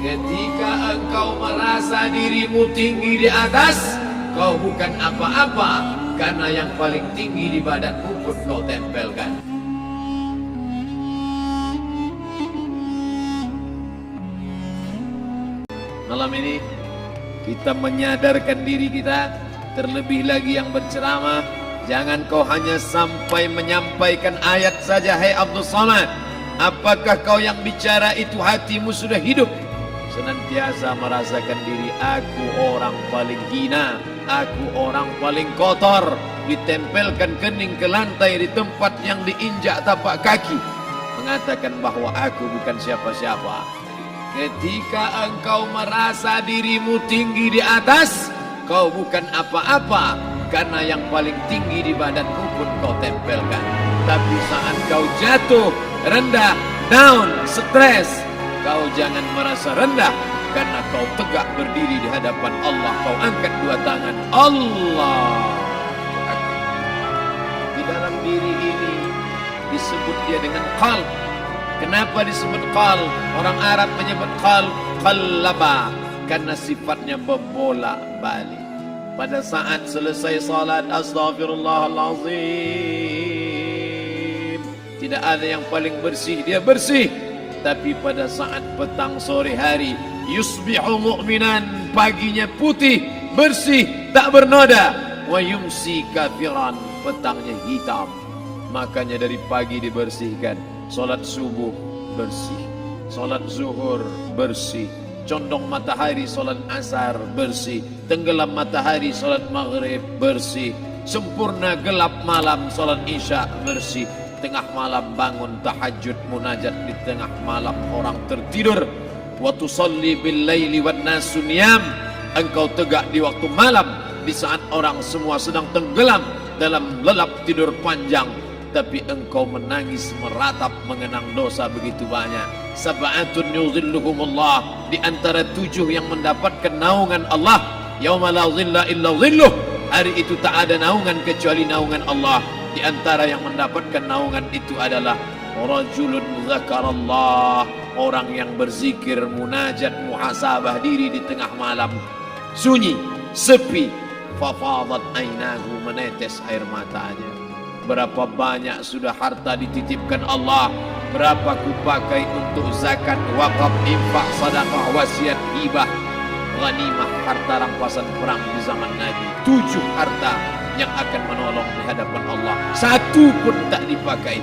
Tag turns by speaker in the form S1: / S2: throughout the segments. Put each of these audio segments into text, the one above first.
S1: Ketika engkau merasa dirimu tinggi di atas, kau bukan apa-apa, karena yang paling tinggi di badanmu pun kau tempelkan. Malam ini kita menyadarkan diri kita, terlebih lagi yang berceramah, jangan kau hanya sampai menyampaikan ayat saja. Hai Abdul Samad, apakah kau yang bicara itu hatimu sudah hidup? Senantiasa merasakan diri, aku orang paling hina, aku orang paling kotor, ditempelkan kening ke lantai di tempat yang diinjak tapak kaki, mengatakan bahwa aku bukan siapa-siapa. Ketika engkau merasa dirimu tinggi di atas, kau bukan apa-apa, karena yang paling tinggi di badanmu pun kau tempelkan. Tapi saat kau jatuh, rendah, down, stres, kau jangan merasa rendah, karena kau tegak berdiri di hadapan Allah. Kau angkat dua tangan, Allah. Di dalam diri ini disebut dia dengan qalb. Kenapa disebut qalb? Orang Arab menyebut qalb qallaba, karena sifatnya berbolak-balik. Pada saat selesai salat, astaghfirullahalazim, tidak ada yang paling bersih, dia bersih. Tapi pada saat petang sore hari, yusbihu mu'minan, paginya putih, bersih, tak bernoda. Wa yumsi kafiran, petangnya hitam. Makanya dari pagi dibersihkan. Solat subuh bersih, solat zuhur bersih, condong matahari solat asar bersih, tenggelam matahari solat maghrib bersih, sempurna gelap malam solat isya bersih, tengah malam bangun tahajud munajat, di tengah malam orang tertidur. Wa tusalli bil laili wan nasu niyam, engkau tegak di waktu malam di saat orang semua sedang tenggelam dalam lelap tidur panjang, tapi engkau menangis meratap mengenang dosa begitu banyak. Sab'atun yuzilluhumullah, di antara 7 yang mendapatkan naungan Allah. Yauma la zilla illa zilluh, hari itu tak ada naungan kecuali naungan Allah. Di antara yang mendapatkan naungan itu adalah rajulun zakarallah, orang yang berzikir, munajat, muhasabah diri di tengah malam, sunyi, sepi, fafadat ainahu, menetes air matanya. Berapa banyak sudah harta dititipkan Allah, berapa kupakai untuk zakat, wakaf, infak, sedekah, wasiat, hibah, ghanimah, harta rampasan perang di zaman Nabi. 7 harta yang akan menolong di hadapan Allah, 1 pun tak dipakai.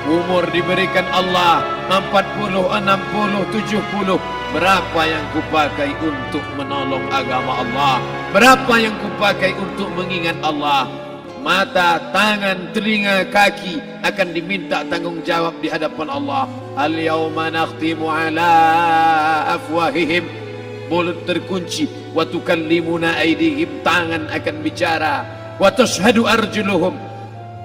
S1: Umur diberikan Allah 40, 60, 70. Berapa yang kupakai untuk menolong agama Allah? Berapa yang kupakai untuk mengingat Allah? Mata, tangan, telinga, kaki akan diminta tanggung jawab di hadapan Allah. Al-yawma nakhtimu ala afwahihim, mulut terkunci. Wa tukallimuna aydihim, tangan akan bicara. Wa tashhadu arjuluhum,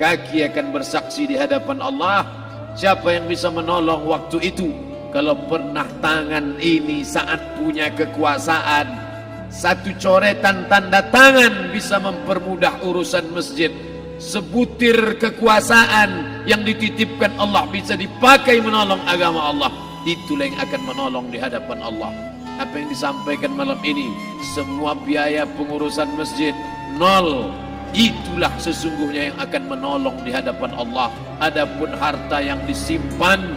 S1: kaki akan bersaksi di hadapan Allah. Siapa yang bisa menolong waktu itu? Kalau pernah tangan ini saat punya kekuasaan, 1 coretan tanda tangan bisa mempermudah urusan masjid. Sebutir kekuasaan yang dititipkan Allah bisa dipakai menolong agama Allah. Itulah yang akan menolong di hadapan Allah. Apa yang disampaikan malam ini, semua biaya pengurusan masjid nol. Itulah sesungguhnya yang akan menolong di hadapan Allah. Adapun harta yang disimpan,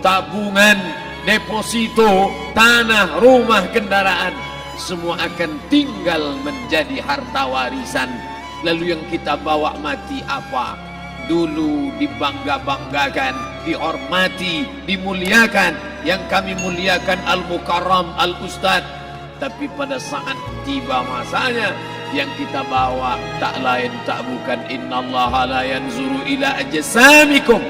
S1: tabungan, deposito, tanah, rumah, kendaraan, semua akan tinggal menjadi harta warisan. Lalu yang kita bawa mati apa? Dulu dibangga-banggakan, dihormati, dimuliakan. Yang kami muliakan Al-Mukarram, Al-Ustad. Tapi pada saat tiba masanya, yang kita bawa tak lain tak bukan innallaha la yanzuru ila ajsamikum.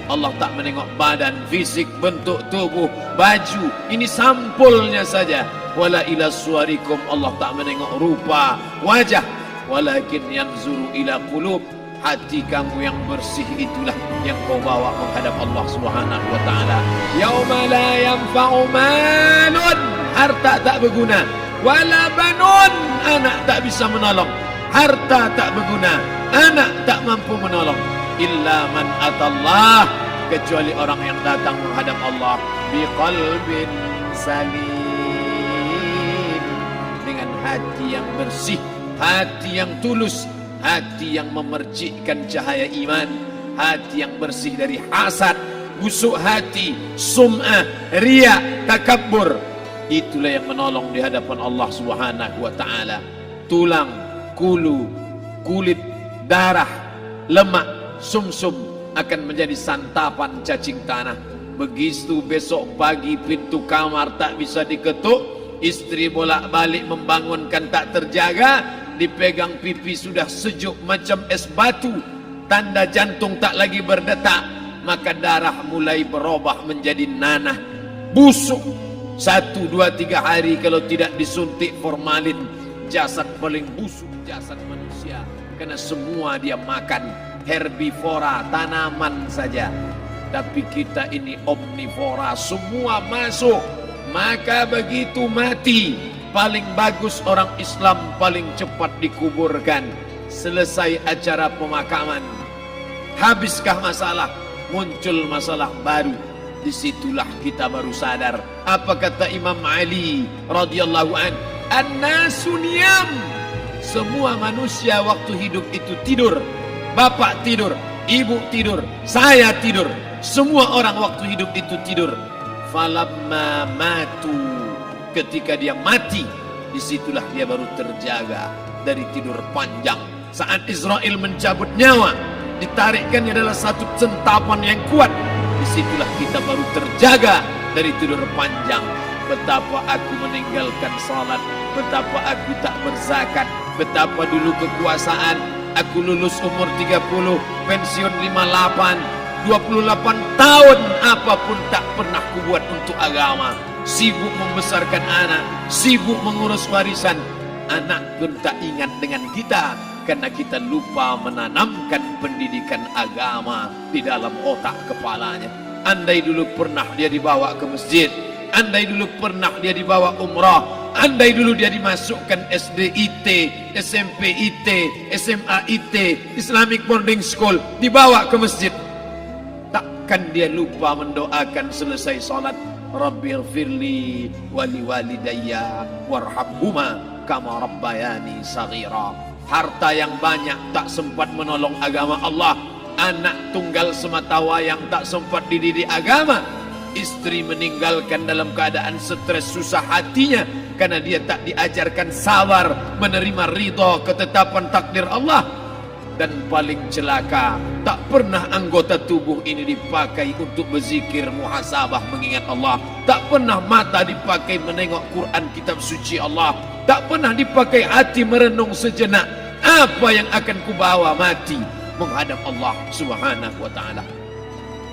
S1: Allah tak menengok badan, fisik, bentuk tubuh, baju. Ini sampulnya saja. Wala ila suwarikum, Allah tak menengok rupa, wajah. Walakin yanzuru ila qulub, hati kamu yang bersih itulah yang kau bawa menghadap Allah Subhanahu wa taala. Yauma la yanfa'u malun, harta tak berguna. Wala banun, anak tak bisa menolong. Harta tak berguna, anak tak mampu menolong. Illa man atallah, kecuali orang yang datang menghadap Allah biqalbin salim, dengan hati yang bersih, hati yang tulus, hati yang memercikkan cahaya iman, hati yang bersih dari hasad, busuk hati, sum'ah, riya, takabbur. Itulah yang menolong di hadapan Allah Subhanahu wa taala. Tulang, kulu, kulit, darah, lemak, sumsum akan menjadi santapan cacing tanah. Begitu besok pagi pintu kamar tak bisa diketuk, istri bolak-balik membangunkan tak terjaga, dipegang pipi sudah sejuk macam es batu, tanda jantung tak lagi berdetak, maka darah mulai berubah menjadi nanah, busuk. 1, 2, 3 hari kalau tidak disuntik formalin, jasad paling busuk jasad manusia, karena semua dia makan herbivora, tanaman saja. Tapi kita ini omnivora, semua masuk. Maka begitu mati, paling bagus orang Islam paling cepat dikuburkan. Selesai acara pemakaman, habiskah masalah, muncul masalah baru. Disitulah kita baru sadar. Apa kata Imam Ali radhiyallahu an? An-nasu niyam. Semua manusia waktu hidup itu tidur. Bapak tidur, ibu tidur, saya tidur. Semua orang waktu hidup itu tidur. Falamma matu, ketika dia mati, disitulah dia baru terjaga dari tidur panjang. Saat Israel mencabut nyawa, ditarikkan adalah satu centapan yang kuat. Disitulah kita baru terjaga dari tidur panjang. Betapa aku meninggalkan salat, betapa aku tak berzakat, betapa dulu kekuasaan, aku lulus umur 30, pensiun 58, 28 tahun apapun tak pernah kubuat untuk agama. Sibuk membesarkan anak, sibuk mengurus warisan. Anak pun tak ingat dengan kita, karena kita lupa menanamkan pendidikan agama di dalam otak kepalanya. Andai dulu pernah dia dibawa ke masjid, andai dulu pernah dia dibawa umrah, andai dulu dia dimasukkan SD IT, SMP IT, SMA IT, Islamic Boarding School, dibawa ke masjid, takkan dia lupa mendoakan selesai salat, Rabbighfirli wali walidayya warhamhuma kama rabbayani saghira. Harta yang banyak tak sempat menolong agama Allah. Anak tunggal semata wayang tak sempat dididik agama. Istri meninggalkan dalam keadaan stres susah hatinya karena dia tak diajarkan sabar menerima ridha ketetapan takdir Allah. Dan paling celaka, tak pernah anggota tubuh ini dipakai untuk berzikir, muhasabah, mengingat Allah. Tak pernah mata dipakai menengok Quran, kitab suci Allah. Tak pernah dipakai hati merenung sejenak, apa yang akan kubawa mati menghadap Allah Subhanahu wa taala.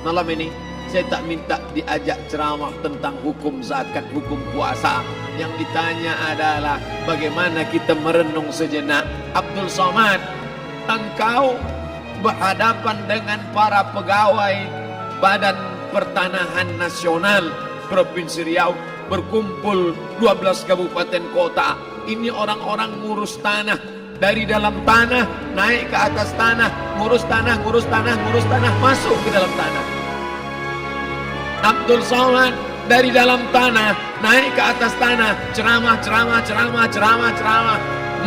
S1: Malam ini saya tak minta diajak ceramah tentang hukum zakat, hukum puasa. Yang ditanya adalah bagaimana kita merenung sejenak. Abdul Somad, engkau berhadapan dengan para pegawai Badan Pertanahan Nasional Provinsi Riau, berkumpul 12 kabupaten kota. Ini orang-orang ngurus tanah, dari dalam tanah naik ke atas tanah, ngurus tanah, ngurus tanah, ngurus tanah, masuk ke dalam tanah. Abdul Somad dari dalam tanah naik ke atas tanah, ceramah, ceramah, ceramah, ceramah, ceramah,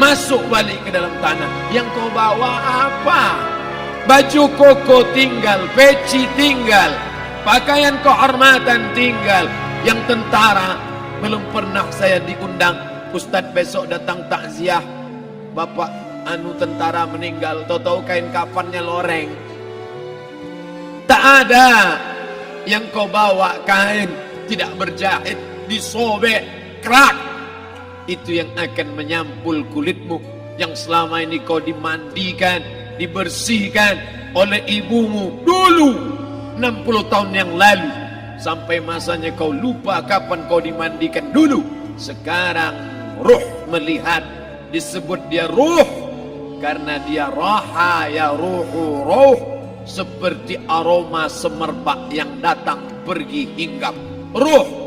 S1: masuk balik ke dalam tanah. Yang kau bawa apa? Baju koko tinggal, peci tinggal, pakaian kehormatan tinggal. Yang tentara belum pernah saya diundang. Ustadz besok datang takziah, bapak tentara meninggal, tahu-tahu kain kafannya loreng. Tak ada. Yang kau bawa kain tidak berjahit, disobek, kerak. Itu yang akan menyampul kulitmu, yang selama ini kau dimandikan, dibersihkan oleh ibumu dulu 60 tahun yang lalu. Sampai masanya kau lupa kapan kau dimandikan dulu. Sekarang ruh melihat, disebut dia ruh karena dia raha ya ruhu ruh, seperti aroma semerbak yang datang pergi hinggap. Ruh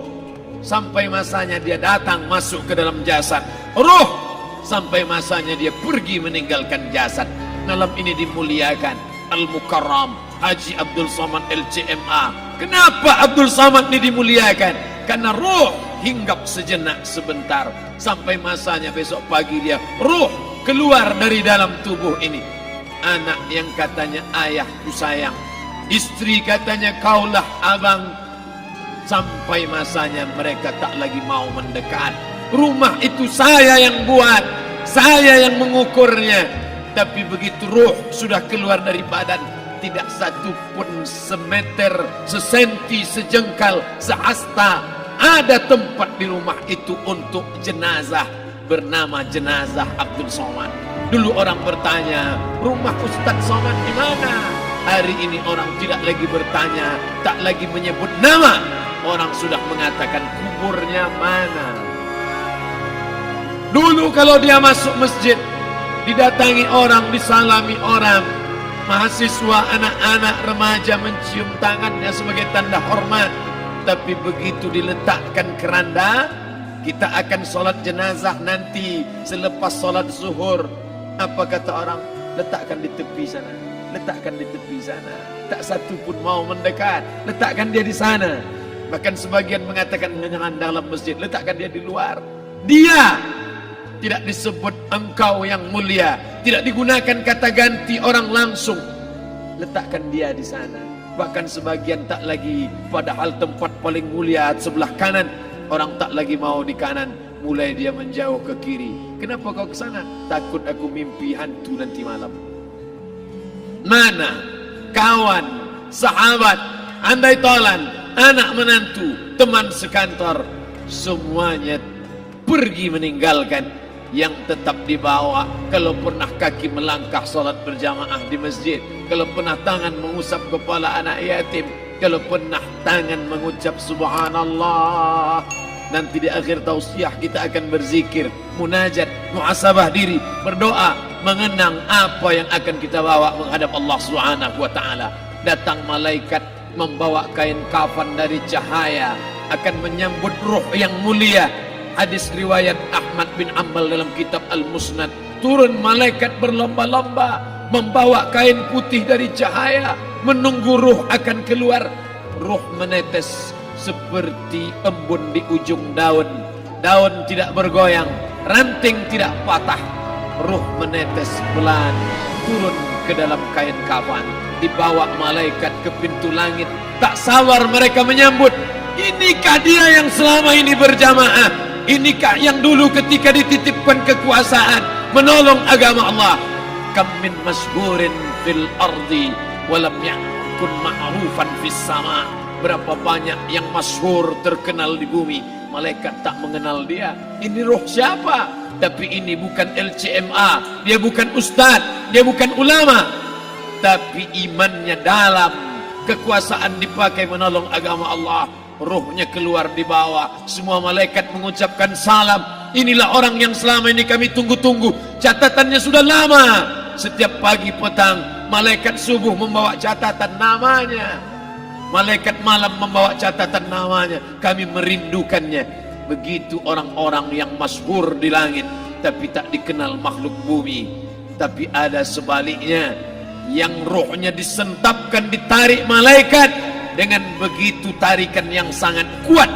S1: sampai masanya dia datang masuk ke dalam jasad. Ruh sampai masanya dia pergi meninggalkan jasad. Malam ini dimuliakan Al-Mukarram Haji Abdul Somad LCMA. Kenapa Abdul Somad ini dimuliakan? Karena ruh hinggap sejenak sebentar sampai masanya besok pagi dia ruh keluar dari dalam tubuh ini. Anak yang katanya ayahku sayang, istri katanya kaulah abang, sampai masanya mereka tak lagi mau mendekat. Rumah itu saya yang buat, saya yang mengukurnya, tapi begitu ruh sudah keluar dari badan, tidak satu pun semeter, sesenti, sejengkal, sehasta ada tempat di rumah itu untuk jenazah bernama jenazah Abdul Somad. Dulu orang bertanya, rumah Ustadz Somad di mana? Hari ini orang tidak lagi bertanya, tak lagi menyebut nama. Orang sudah mengatakan kuburnya mana. Dulu kalau dia masuk masjid, didatangi orang, disalami orang, mahasiswa, anak-anak, remaja mencium tangannya sebagai tanda hormat. Tapi begitu diletakkan keranda, kita akan sholat jenazah nanti selepas sholat zuhur. Apa kata orang? Letakkan di tepi sana, letakkan di tepi sana. Tak satu pun mau mendekat, letakkan dia di sana. Bahkan sebagian mengatakan jangan dalam masjid, letakkan dia di luar. Dia tidak disebut engkau yang mulia, tidak digunakan kata ganti orang langsung. Letakkan dia di sana. Bahkan sebagian tak lagi, padahal tempat paling mulia sebelah kanan, orang tak lagi mau di kanan, mulai dia menjauh ke kiri. Kenapa kau ke sana? Takut aku mimpi hantu nanti malam. Mana kawan, sahabat, andai tolan, anak menantu, teman sekantor, semuanya pergi meninggalkan. Yang tetap dibawa, kalau pernah kaki melangkah salat berjamaah di masjid, kalau pernah tangan mengusap kepala anak yatim, kalau pernah tangan mengucap subhanallah. Nanti di akhir tausiah kita akan berzikir, munajat, muhasabah diri, berdoa, mengenang apa yang akan kita bawa menghadap Allah Subhanahu wa taala. Datang malaikat membawa kain kafan dari cahaya, akan menyambut ruh yang mulia. Hadis riwayat Ahmad bin Ambal dalam kitab Al-Musnad, turun malaikat berlomba-lomba membawa kain putih dari cahaya, menunggu ruh akan keluar. Ruh menetes seperti embun di ujung daun. Daun tidak bergoyang, ranting tidak patah. Ruh menetes pelan turun ke dalam kain kafan, dibawa malaikat ke pintu langit. Tak sabar mereka menyambut. Inikah dia yang selama ini berjamaah? Inikah yang dulu ketika dititipkan kekuasaan menolong agama Allah? Kam min masyhurin fil ardi walam yakun ma'rufan fis sama. Berapa banyak yang masyhur terkenal di bumi, malaikat tak mengenal dia. Ini roh siapa? Tapi ini bukan LCMA, dia bukan ustaz, dia bukan ulama, tapi imannya dalam. Kekuasaan dipakai menolong agama Allah. Ruhnya keluar di bawah, semua malaikat mengucapkan salam. Inilah orang yang selama ini kami tunggu-tunggu. Catatannya sudah lama. Setiap pagi petang, malaikat subuh membawa catatan namanya, malaikat malam membawa catatan namanya. Kami merindukannya. Begitu orang-orang yang masyhur di langit, tapi tak dikenal makhluk bumi. Tapi ada sebaliknya, yang rohnya disentapkan, ditarik malaikat dengan begitu tarikan yang sangat kuat.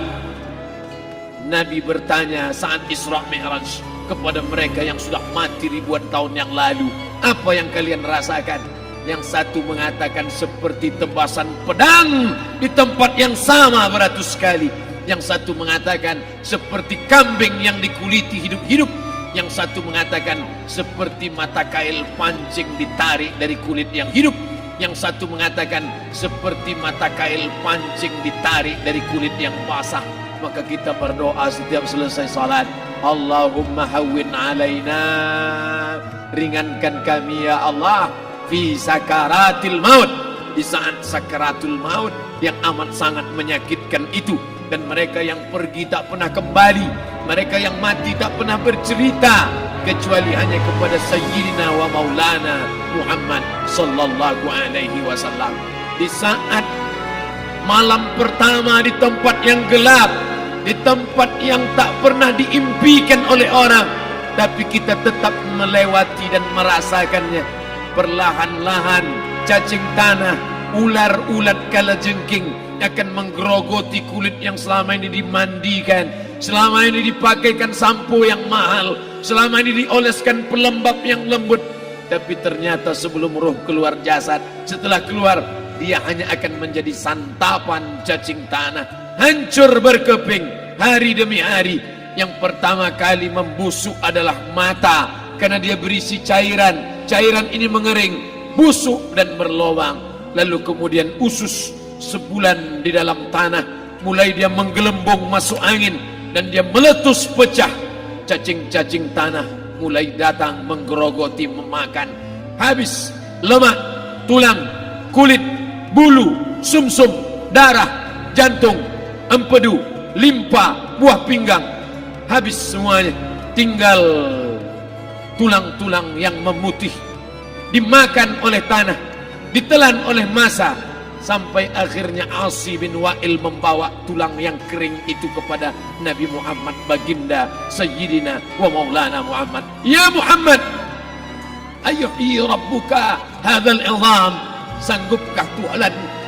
S1: Nabi bertanya saat Isra Mi'raj kepada mereka yang sudah mati ribuan tahun yang lalu, apa yang kalian rasakan? Yang satu mengatakan seperti tebasan pedang di tempat yang sama beratus kali. Yang satu mengatakan seperti kambing yang dikuliti hidup-hidup. Yang satu mengatakan seperti mata kail pancing ditarik dari kulit yang hidup. Yang satu mengatakan seperti mata kail pancing ditarik dari kulit yang basah. Maka kita berdoa setiap selesai salat, Allahumma hawwin alaina, ringankan kami ya Allah, fi sakaratil maut, di saat sakaratul maut yang amat sangat menyakitkan itu. Dan mereka yang pergi tak pernah kembali, mereka yang mati tak pernah bercerita kecuali hanya kepada Sayyidina wa Maulana Muhammad sallallahu alaihi wasallam. Di saat malam pertama di tempat yang gelap, di tempat yang tak pernah diimpikan oleh orang, tapi kita tetap melewati dan merasakannya. Perlahan-lahan cacing tanah, ular-ulat kalajengking akan menggerogoti kulit yang selama ini dimandikan. selama ini dipakaikan sampo yang mahal, selama ini dioleskan pelembab yang lembut, tapi ternyata sebelum roh keluar jasad, setelah keluar dia hanya akan menjadi santapan cacing tanah, hancur berkeping hari demi hari. Yang pertama kali membusuk adalah mata, karena dia berisi cairan. Cairan ini mengering, busuk dan berlubang. Lalu kemudian usus sebulan di dalam tanah, mulai dia menggelembung masuk angin dan dia meletus pecah. Cacing-cacing tanah mulai datang menggerogoti, memakan. Habis lemak, tulang, kulit, bulu, sumsum, darah, jantung, empedu, limpa, buah pinggang. Habis semuanya, tinggal tulang-tulang yang memutih, dimakan oleh tanah, ditelan oleh massa, sampai akhirnya Asi bin Wa'il membawa tulang yang kering itu kepada Nabi Muhammad, baginda Sayyidina wa Maulana Muhammad. Ya Muhammad, ayuhi rabbuka hadzal izam, sanggupkah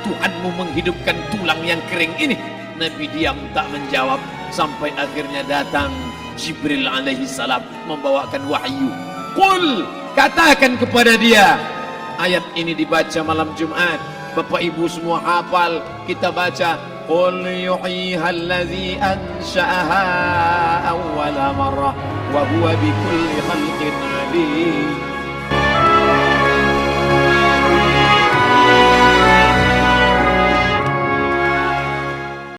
S1: Tuhanmu menghidupkan tulang yang kering ini? Nabi diam tak menjawab, sampai akhirnya datang Jibril alaihi salam membawakan wahyu. Qul, katakan kepada dia. Ayat ini dibaca malam Jumat, Bapak Ibu semua hafal. Kita baca, Qul yuhyiha allazi ansha'aha awwala marrah wa huwa bikulli khalqin alim.